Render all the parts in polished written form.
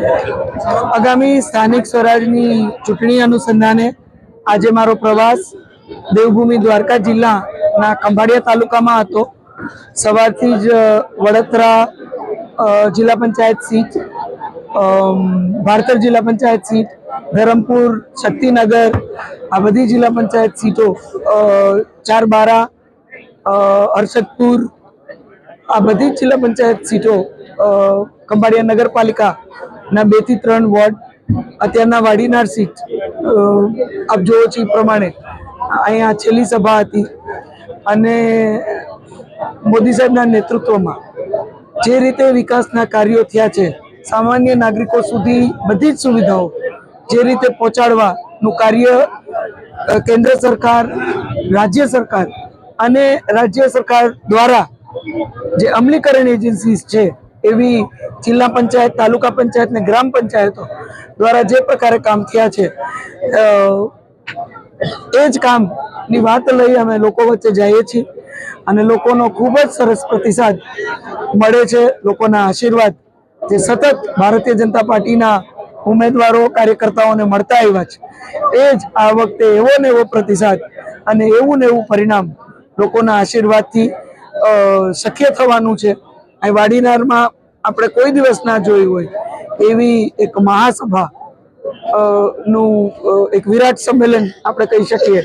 આગામી સ્થાનિક સ્વરાજની ચૂંટણી અનુસંધાને આજે મારો પ્રવાસ દેવભૂમિ દ્વારકા જિલ્લાના ખંભાળિયા તાલુકામાં હતો। સવારથી જ વડોદરા જિલ્લા પંચાયત સીટ, ભારતર જિલ્લા પંચાયત સીટ, ધરમપુર, શક્તિનગર આ બધી જિલ્લા પંચાયત સીટો, ચારબારા, હર્ષદપુર આ બધી જિલ્લા પંચાયત સીટો, ખંભાળિયા નગરપાલિકાના 2 થી 3 વોર્ડ, અત્યારના વાડીનાર સીટ આપ જોવો છો એ પ્રમાણે અહીંયા છેલ્લી સભા હતી। અને મોદી સાહેબના નેતૃત્વમાં જે રીતે વિકાસના કાર્યો થયા છે, સામાન્ય નાગરિકો સુધી બધી જ સુવિધાઓ જે રીતે પહોંચાડવાનું કાર્ય કેન્દ્ર સરકાર, રાજ્ય સરકાર અને રાજ્ય સરકાર દ્વારા જે અમલીકરણ એજન્સીસ છે એવી જિલ્લા પંચાયત, તાલુકા પંચાયત ને ગ્રામ પંચાયતો દ્વારા જે પ્રકારે કામ થયા છે એ જ કામની વાત લઈ અમે લોકો વચ્ચે જઈએ છીએ અને લોકોનો ખૂબ જ સરસ પ્રતિસાદ મળે છે। લોકોના આશીર્વાદ જે સતત ભારતીય જનતા પાર્ટીના ઉમેદવારો, કાર્યકર્તાઓને મળતા આવ્યા છે એ જ આ વખતે એવો ને એવો પ્રતિસાદ અને એવું ને એવું પરિણામ લોકોના આશીર્વાદથી શક્ય થવાનું છે। આ વાડીનારમાં આપણે કોઈ દિવસ ના જોઈ હોય એવી એક મહાસભા નું એક વિરાટ સંમેલન આપણે કહી શકીએ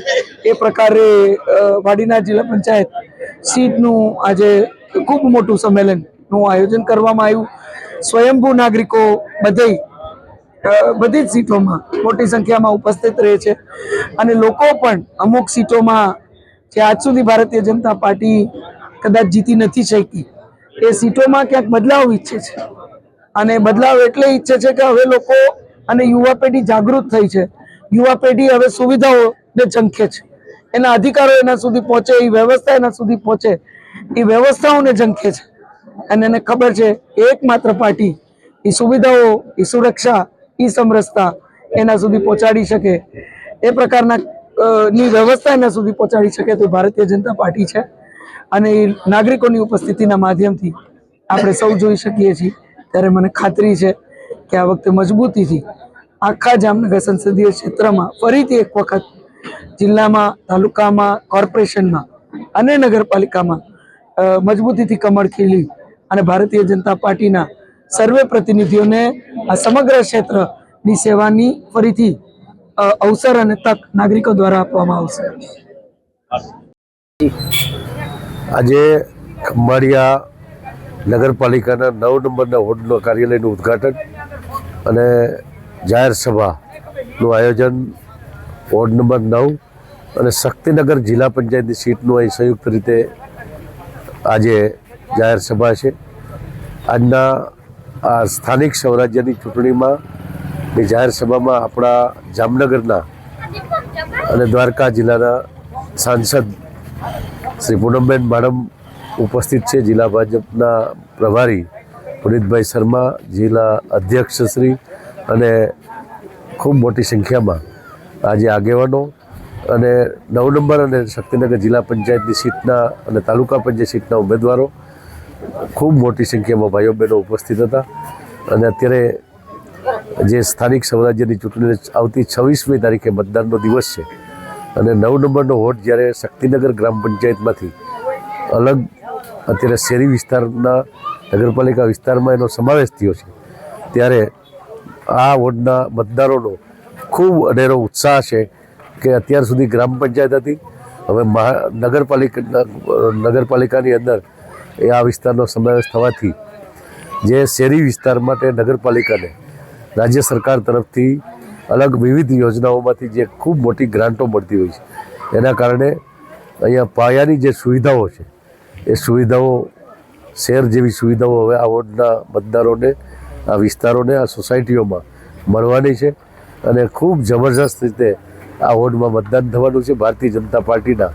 એ પ્રકારે વાડીનાર જિલ્લા પંચાયત સીટનું આજે ખૂબ મોટું સંમેલનનું આયોજન કરવામાં આવ્યું। સ્વયંભૂ નાગરિકો બધી જ સીટોમાં મોટી સંખ્યામાં ઉપસ્થિત રહે છે અને લોકો પણ અમુક સીટોમાં જે આજ સુધી ભારતીય જનતા પાર્ટી કદાચ જીતી નથી શકી એ સીટોમાં ક્યાંક બદલાવ ઈચ્છે છે અને બદલાવ એટલે ઈચ્છે છે કે હવે લોકો અને યુવા પેઢી જાગૃત થઈ છે। યુવા પેઢી હવે સુવિધાઓને ઝંખે છે, એના અધિકારો એના સુધી પહોંચે, એ વ્યવસ્થા એના સુધી પહોંચે એ વ્યવસ્થાઓને ઝંખે છે અને એને ખબર છે એકમાત્ર પાર્ટી એ સુવિધાઓ, એ સુરક્ષા, એ સમરસતા એના સુધી પહોંચાડી શકે, એ પ્રકારના ની વ્યવસ્થા એના સુધી પહોંચાડી શકે તો ભારતીય જનતા પાર્ટી છે। અને એ નાગરિકોની ઉપસ્થિતિના માધ્યમથી આપણે સૌ જોઈ શકીએ છીએ। ત્યારે મને ખાતરી છે કે આ વખતે મજબૂતીથી આખા જામનગર સંસદીય ક્ષેત્રમાં ફરીથી એક વખત જિલ્લામાં, તાલુકામાં, કોર્પોરેશનમાં અને નગરપાલિકામાં મજબૂતીથી કમળ ખીલી અને ભારતીય જનતા પાર્ટીના સર્વે પ્રતિનિધિઓને આ સમગ્ર ક્ષેત્રની સેવાની ફરીથી અવસર અને તક નાગરિકો દ્વારા આપવામાં આવશે। આજે ખંભાળિયા નગરપાલિકાના 9 નંબરના વોર્ડનો કાર્યાલયનું ઉદ્ઘાટન અને જાહેર સભાનું આયોજન વોર્ડ નંબર 9 અને શક્તિનગર જિલ્લા પંચાયતની સીટનું અહીં સંયુક્ત રીતે આજે જાહેર સભા છે। આજના આ સ્થાનિક સ્વરાજ્યની ચૂંટણીમાં જાહેર સભામાં આપણા જામનગરના અને દ્વારકા જિલ્લાના સાંસદ શ્રી પૂનમબેન માડમ ઉપસ્થિત છે, જિલ્લા ભાજપના પ્રભારી પુનિતભાઈ શર્મા, જિલ્લા અધ્યક્ષ શ્રી અને ખૂબ મોટી સંખ્યામાં આજે આગેવાનો અને 9 નંબર અને શક્તિનગર જિલ્લા પંચાયતની સીટના અને તાલુકા પંચાયત સીટના ઉમેદવારો ખૂબ મોટી સંખ્યામાં ભાઈઓ બહેનો ઉપસ્થિત હતા। અને અત્યારે જે સ્થાનિક સ્વરાજ્યની ચૂંટણીને આવતી 26મી તારીખે મતદાનનો દિવસ છે અને 9 નંબરનો વોટ જ્યારે શક્તિનગર ગ્રામ પંચાયતમાંથી અલગ અત્યારે શહેરી વિસ્તારના નગરપાલિકા વિસ્તારમાં એનો સમાવેશ થયો છે, ત્યારે આ વોર્ડના મતદારોનો ખૂબ અનેરો ઉત્સાહ છે કે અત્યાર સુધી ગ્રામ પંચાયત હતી, હવે નગરપાલિકાની અંદર એ આ વિસ્તારનો સમાવેશ થવાથી જે શહેરી વિસ્તાર માટે નગરપાલિકાને રાજ્ય સરકાર તરફથી અલગ વિવિધ યોજનાઓમાંથી જે ખૂબ મોટી ગ્રાન્ટો મળતી હોય છે, એના કારણે અહીંયા પાયાની જે સુવિધાઓ છે એ સુવિધાઓ, શહેર જેવી સુવિધાઓ હવે આ વોર્ડના મતદારોને, આ વિસ્તારોને, આ સોસાયટીઓમાં મળવાની છે અને ખૂબ જબરજસ્ત રીતે આ વોર્ડમાં મતદાન થવાનું છે। ભારતીય જનતા પાર્ટીના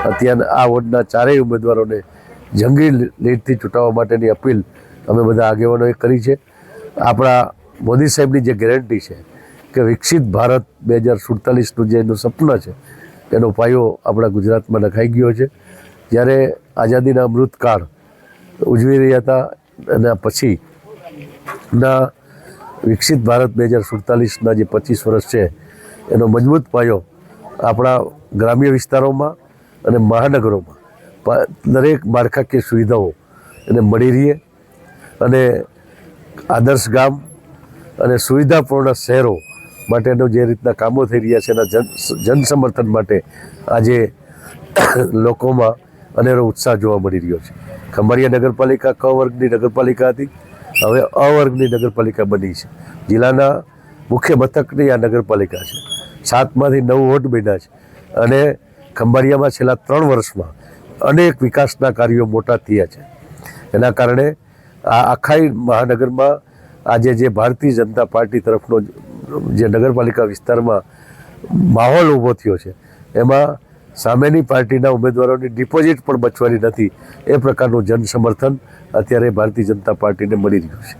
અત્યારના આ વોર્ડના ચારેય ઉમેદવારોને જંગી લીડથી ચૂંટાવવા માટેની અપીલ અમે બધા આગેવાનોએ કરી છે। આપણા મોદી સાહેબની જે ગેરંટી છે કે વિકસિત ભારત 2047નું જે એનું સપના છે એનો પાયો આપણા ગુજરાતમાં નખાઈ ગયો છે। જ્યારે આઝાદીના અમૃતકાળ ઉજવી રહ્યા હતા અને પછીના વિકસિત ભારત 2047ના જે 25 વર્ષ છે એનો મજબૂત પાયો આપણા ગ્રામ્ય વિસ્તારોમાં અને મહાનગરોમાં દરેક માળખાકીય સુવિધાઓ એને મળી રહે અને આદર્શ ગામ અને સુવિધાપૂર્ણ શહેરો માટેનો જે રીતના કામો થઈ રહ્યા છે એના જન સમર્થન માટે આજે લોકોમાં અનેરો ઉત્સાહ જોવા મળી રહ્યો છે. ખંભાળિયા નગરપાલિકા ક વર્ગની નગરપાલિકા હતી, હવે અ વર્ગની નગરપાલિકા બની છે. જિલ્લાના મુખ્ય મથકની આ નગરપાલિકા છે. 7માંથી 9 વોર્ડ બન્યા છે અને ખંભાળિયામાં છેલ્લા 3 વર્ષમાં અનેક વિકાસના કાર્યો મોટા થયા છે. એના કારણે આ આખા મહાનગરમાં આજે જે ભારતીય જનતા પાર્ટી તરફનો જે નગરપાલિકા વિસ્તારમાં માહોલ ઊભો થયો છે એમાં સામેની પાર્ટીના ઉમેદવારોની ડિપોઝિટ પણ બચવાની નથી એ પ્રકારનું જન સમર્થન અત્યારે ભારતીય જનતા પાર્ટીને મળી રહ્યું છે.